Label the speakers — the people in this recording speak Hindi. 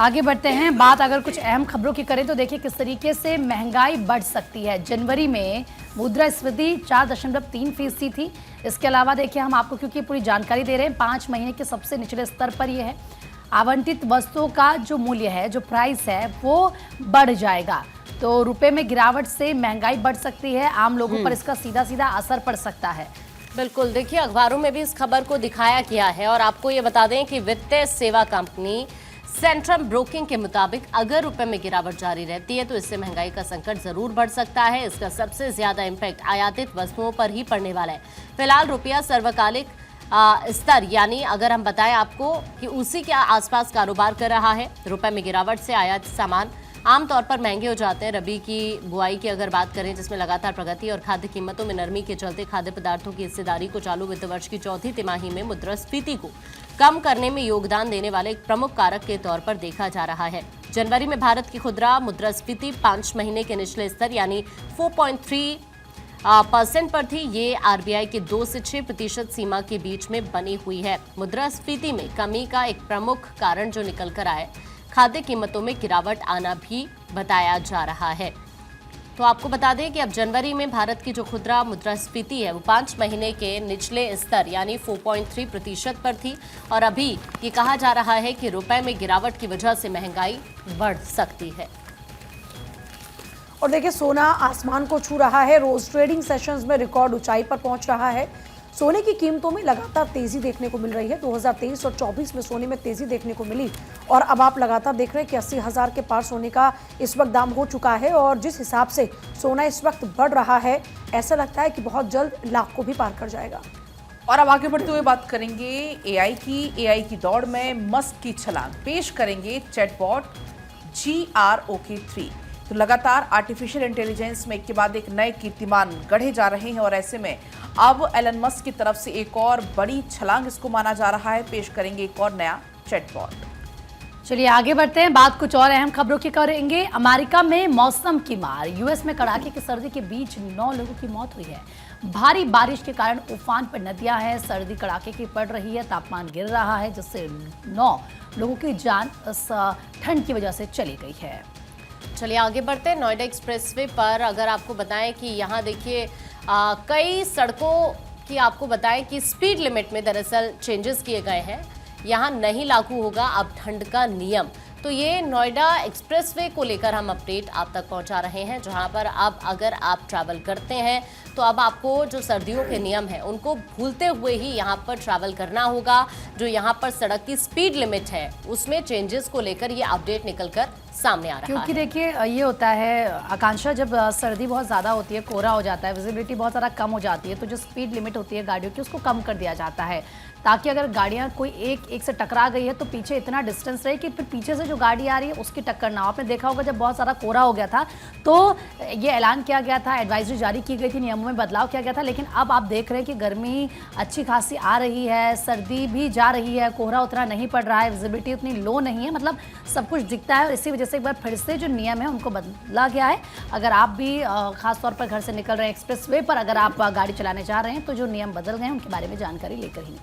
Speaker 1: आगे बढ़ते हैं। बात अगर कुछ अहम खबरों की करें तो देखिए किस तरीके से महंगाई बढ़ सकती है। जनवरी में मुद्रास्फीति 4.3% थी। इसके अलावा देखिए हम आपको क्योंकि पूरी जानकारी दे रहे हैं, 5 महीने के सबसे निचले स्तर पर ये है। आवंटित वस्तुओं का जो मूल्य है, जो प्राइस है, वो बढ़ जाएगा। तो रुपए में गिरावट से महंगाई बढ़ सकती है। आम लोगों पर इसका सीधा सीधा असर पड़ सकता है।
Speaker 2: बिल्कुल, देखिए अखबारों में भी इस खबर को दिखाया गया है और आपको ये बता दें कि वित्तीय सेवा कंपनी सेंट्रम ब्रोकिंग के मुताबिक अगर रुपए में गिरावट जारी रहती है तो इससे महंगाई का संकट जरूर बढ़ सकता है। इसका सबसे ज्यादा इम्पैक्ट आयातित वस्तुओं पर ही पड़ने वाला है। फिलहाल रुपया सर्वकालिक स्तर यानी अगर हम बताएं आपको कि उसी के आसपास कारोबार कर रहा है। रुपए में गिरावट से आयात सामान आमतौर पर महंगे हो जाते हैं। रबी की बुआई की अगर बात करें जिसमें लगातार प्रगति और खाद्य कीमतों में नरमी के चलते खाद्य पदार्थों की हिस्सेदारी को चालू वित्त वर्ष की चौथी तिमाही में मुद्रास्फीति को कम करने में योगदान देने वाले एक प्रमुख कारक के तौर पर देखा जा रहा है। जनवरी में भारत की खुदरा मुद्रास्फीति 5 महीने के निचले स्तर यानी 4.3% पर थी। ये आरबीआई के 2 से 6% सीमा के बीच में बनी हुई है। मुद्रास्फीति में कमी का एक प्रमुख कारण जो निकल कर आए, खाद्य कीमतों में गिरावट आना भी बताया जा रहा है। तो आपको बता दें कि अब जनवरी में भारत की जो खुदरा मुद्रास्फीति है वो 5 महीने के निचले स्तर यानी 4.3% पर थी और अभी ये कहा जा रहा है कि रुपए में गिरावट की वजह से महंगाई बढ़ सकती है।
Speaker 3: और देखिए सोना आसमान को छू रहा है। रोज ट्रेडिंग सेशंस में रिकॉर्ड ऊंचाई पर पहुंच रहा है। सोने की कीमतों में लगातार तेजी देखने को मिल रही है। 2023 और 24 में सोने में तेजी देखने को मिली और अब आप लगातार देख रहे हैं कि 80,000 के पार सोने का इस वक्त दाम हो चुका है। और जिस हिसाब से सोना इस वक्त बढ़ रहा है, ऐसा लगता है कि बहुत जल्द लाख को भी पार कर जाएगा।
Speaker 4: और अब आगे बढ़ते हुए बात करेंगे एआई की दौड़ में मस्क की छलांग। पेश करेंगे चैटबॉट GROK3। तो लगातार आर्टिफिशियल इंटेलिजेंस में एक के बाद एक नए कीर्तिमान गढ़े जा रहे हैं और ऐसे में अब एलन मस्क की तरफ से एक और बड़ी छलांग इसको माना जा रहा है। पेश करेंगे एक और नया चैटबॉट।
Speaker 1: चलिए आगे बढ़ते हैं। बात कुछ और अहम खबरों की करेंगे। अमेरिका में मौसम की मार। यूएस में कड़ाके की सर्दी के बीच 9 लोगों की मौत हुई है। भारी बारिश के कारण उफान पर नदियां हैं। सर्दी कड़ाके की पड़ रही है, तापमान गिर रहा है, जिससे 9 लोगों की जान इस ठंड की वजह से चली गई है।
Speaker 2: चलिए आगे बढ़ते हैं। नोएडा एक्सप्रेसवे पर अगर आपको बताएं कि यहाँ देखिए कई सड़कों की आपको बताएं कि स्पीड लिमिट में दरअसल चेंजेस किए गए हैं। यहाँ नहीं लागू होगा अब ठंड का नियम। तो ये नोएडा एक्सप्रेसवे को लेकर हम अपडेट आप तक पहुंचा रहे हैं, जहां पर अब अगर आप ट्रैवल करते हैं तो अब आपको जो सर्दियों के नियम हैं उनको भूलते हुए ही यहां पर ट्रैवल करना होगा। जो यहां पर सड़क की स्पीड लिमिट है उसमें चेंजेस को लेकर ये अपडेट निकलकर सामने आ रहा है।
Speaker 1: क्योंकि देखिए ये होता है आकांक्षा, जब सर्दी बहुत ज़्यादा होती है, कोहरा हो जाता है, विजिबिलिटी बहुत ज़्यादा कम हो जाती है, तो जो स्पीड लिमिट होती है गाड़ियों की उसको कम कर दिया जाता है, ताकि अगर गाड़ियाँ कोई एक से टकरा गई है तो पीछे इतना डिस्टेंस रहे कि फिर पीछे से जो गाड़ी आ रही है उसकी टक्कर ना हो। आपने देखा होगा जब बहुत सारा कोहरा हो गया था तो ये ऐलान किया गया था, एडवाइजरी जारी की गई थी, नियमों में बदलाव किया गया था। लेकिन अब आप देख रहे हैं कि गर्मी अच्छी खासी आ रही है, सर्दी भी जा रही है, कोहरा उतना नहीं पड़ रहा है, विजिबिलिटी उतनी लो नहीं है, मतलब सब कुछ दिखता है। और इसी वजह से एक बार फिर से जो नियम है उनको बदला गया है। अगर आप भी खासतौर पर घर से निकल रहे हैं एक्सप्रेसवे पर, अगर आप गाड़ी चलाने जा रहे हैं तो जो नियम बदल गए हैं उनके बारे में जानकारी लेकर ही